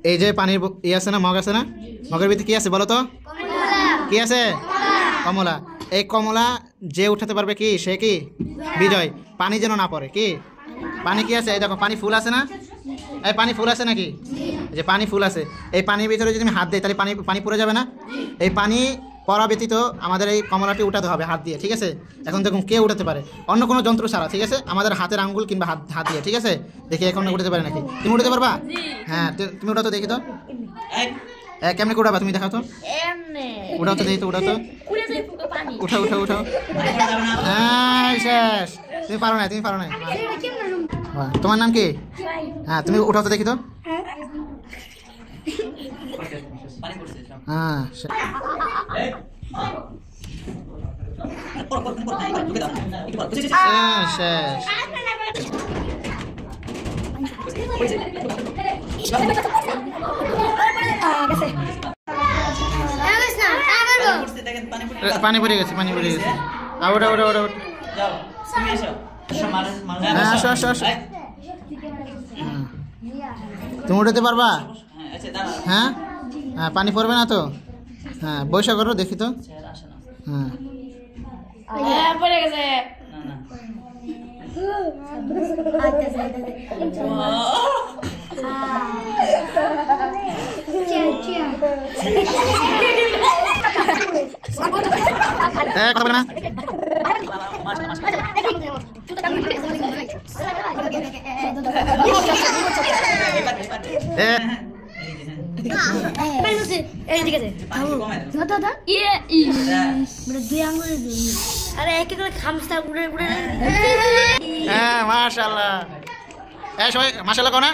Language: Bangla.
এই যে পানির ই আছে না, মগ আছে না, মগের ভিতরে কি আছে বলো তো? কি আছে? কমলা। এই কমলা যে উঠাতে পারবে কি সে কি বিজয়। পানি যেন না পড়ে। কি পানি কি আছে? এই দেখো পানি ফুল আছে না, এই পানি ফুল আছে নাকি? যে পানি ফুল আছে, এই পানির ভিতরে যদি আমি হাত দিই তাহলে পানি পানি পড়ে যাবে না? এই পানি পড়া ব্যতীত আমাদের এই কমলাটি উঠাতে হবে হাত দিয়ে, ঠিক আছে? এখন দেখুন কে উঠাতে পারে অন্য কোনো যন্ত্র ছাড়া, ঠিক আছে? আমাদের হাতের আঙ্গুল কিংবা হাত দিয়ে, ঠিক আছে? দেখি এখন উঠাতে পারে নাকি? তুমি উঠাতে পারবা? হ্যাঁ তুমি উঠাও তো দেখি তো, কেমনি উঠাবা তুমি দেখাও তো, উঠাও তো দেখি তো, উঠাও তো, উঠাও উঠাও উঠাও। হ্যাঁ শেষ, তুমি পারো না, তুমি পারো না। তোমার নাম কি? হ্যাঁ তুমি উঠাও তো দেখি তো। হ্যাঁ শেষ। পানি পড়ে গেছে, পানি পড়ে গেছে। ওটা ওটা ওটা তুমি উঠাতে পারবা? হ্যাঁ হ্যাঁ পানি পড়বে না তো? হ্যাঁ বৈশা করো দেখি তো। হ্যাঁ পড়ে গেছে। কথা বলে না। মাশাআল্লাহ, সবাই মাশাআল্লাহ কও না?